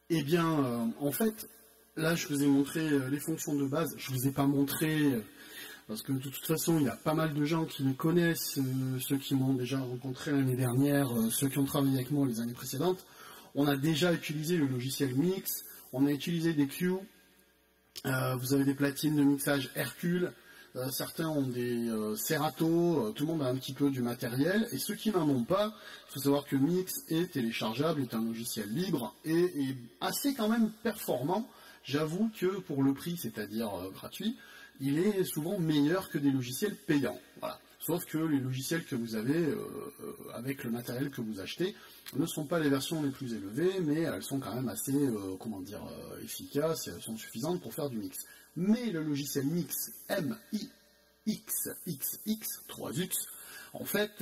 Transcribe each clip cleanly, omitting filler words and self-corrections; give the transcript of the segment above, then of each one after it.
Eh bien, en fait, là, je vous ai montré les fonctions de base. Je vous ai pas montré, parce que de toute façon, il y a pas mal de gens qui me connaissent, ceux qui m'ont déjà rencontré l'année dernière, ceux qui ont travaillé avec moi les années précédentes. On a déjà utilisé le logiciel Mix, on a utilisé des Q, vous avez des platines de mixage Hercule, certains ont des Serato, tout le monde a un petit peu du matériel, et ceux qui n'en ont pas, il faut savoir que Mix est téléchargeable, est un logiciel libre, et assez quand même performant. J'avoue que pour le prix, c'est-à-dire gratuit, il est souvent meilleur que des logiciels payants. Voilà. Sauf que les logiciels que vous avez avec le matériel que vous achetez ne sont pas les versions les plus élevées, mais elles sont quand même assez efficaces et elles sont suffisantes pour faire du mix. Mais le logiciel Mix MIXXX 3X en fait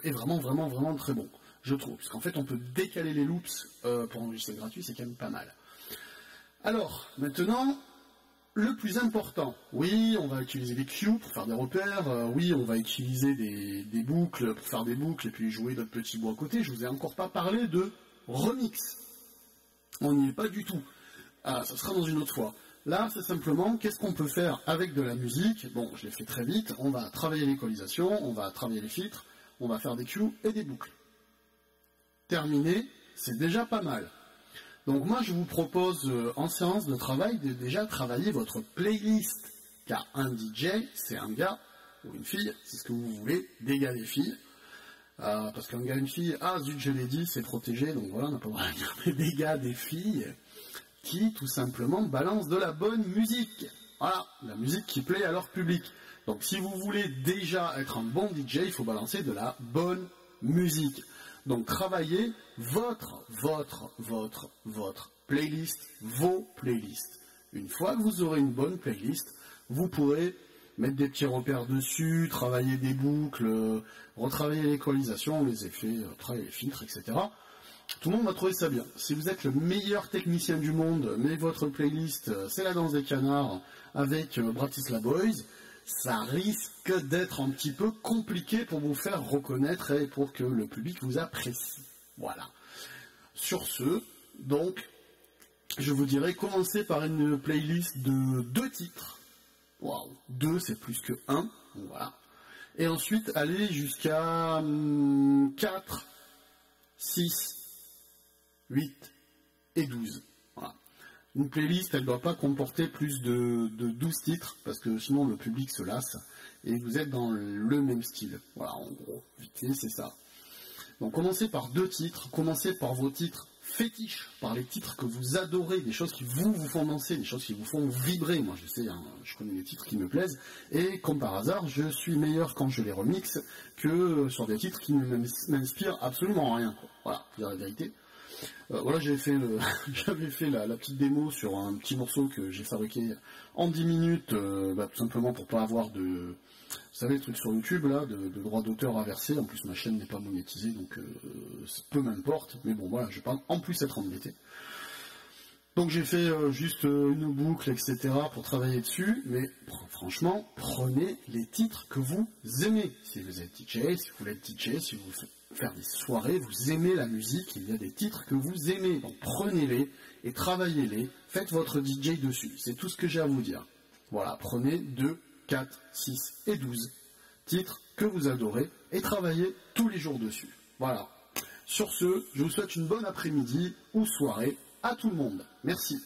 est vraiment très bon, je trouve, parce qu'en fait on peut décaler les loops pour un logiciel gratuit, c'est quand même pas mal. Alors maintenant, le plus important, oui, on va utiliser des cues pour faire des repères, oui, on va utiliser des boucles pour faire des boucles et puis jouer d'autres petits bouts à côté. Je vous ai encore pas parlé de remix. On n'y est pas du tout. Ah, ça sera dans une autre fois. Là, c'est simplement, qu'est-ce qu'on peut faire avec de la musique? Bon, je l'ai fait très vite. On va travailler l'équalisation, on va travailler les filtres, on va faire des cues et des boucles. Terminé, c'est déjà pas mal. Donc moi je vous propose en séance de travail de déjà travailler votre playlist, car un DJ c'est un gars ou une fille, c'est ce que vous voulez, des gars des filles, parce qu'un gars une fille, ah zut je l'ai dit, c'est protégé, donc voilà on n'a pas le droit de dire, mais des gars des filles qui tout simplement balancent de la bonne musique, voilà, la musique qui plaît à leur public. Donc si vous voulez déjà être un bon DJ, il faut balancer de la bonne musique. Donc travaillez votre playlist, vos playlists. Une fois que vous aurez une bonne playlist, vous pourrez mettre des petits repères dessus, travailler des boucles, retravailler l'équalisation, les effets, travailler les filtres, etc. Tout le monde va trouver ça bien. Si vous êtes le meilleur technicien du monde, mais votre playlist, c'est la danse des canards avec Bratislava Boys, ça risque d'être un petit peu compliqué pour vous faire reconnaître et pour que le public vous apprécie. Voilà. Sur ce, donc, je vous dirais commencer par une playlist de 2 titres. Waouh, 2 c'est plus que 1. Voilà. Et ensuite aller jusqu'à 4, 6, 8 et 12. Voilà. Une playlist, elle ne doit pas comporter plus de 12 titres, parce que sinon le public se lasse, et vous êtes dans le même style. Voilà, en gros, vite fait, c'est ça. Donc commencez par 2 titres, commencez par vos titres fétiches, par les titres que vous adorez, des choses qui vous font danser, des choses qui vous font vibrer. Moi je sais, hein, je connais des titres qui me plaisent, et comme par hasard, je suis meilleur quand je les remixe que sur des titres qui ne m'inspirent absolument rien. Voilà, pour dire la vérité. Voilà, j'avais fait la petite démo sur un petit morceau que j'ai fabriqué en 10 minutes, tout simplement pour pas avoir de... Vous savez, le truc sur YouTube, là, de droits d'auteur à verser. En plus, ma chaîne n'est pas monétisée, donc peu m'importe. Mais bon, voilà, je vais pas en plus être embêté. Donc j'ai fait juste une boucle, etc. pour travailler dessus, mais franchement, prenez les titres que vous aimez. Si vous êtes DJ, si vous voulez être DJ, si vous voulez faire des soirées, vous aimez la musique, il y a des titres que vous aimez. Donc prenez-les et travaillez-les, faites votre DJ dessus. C'est tout ce que j'ai à vous dire. Voilà, prenez 2, 4, 6 et 12 titres que vous adorez et travaillez tous les jours dessus. Voilà. Sur ce, je vous souhaite une bonne après-midi ou soirée. À tout le monde. Merci.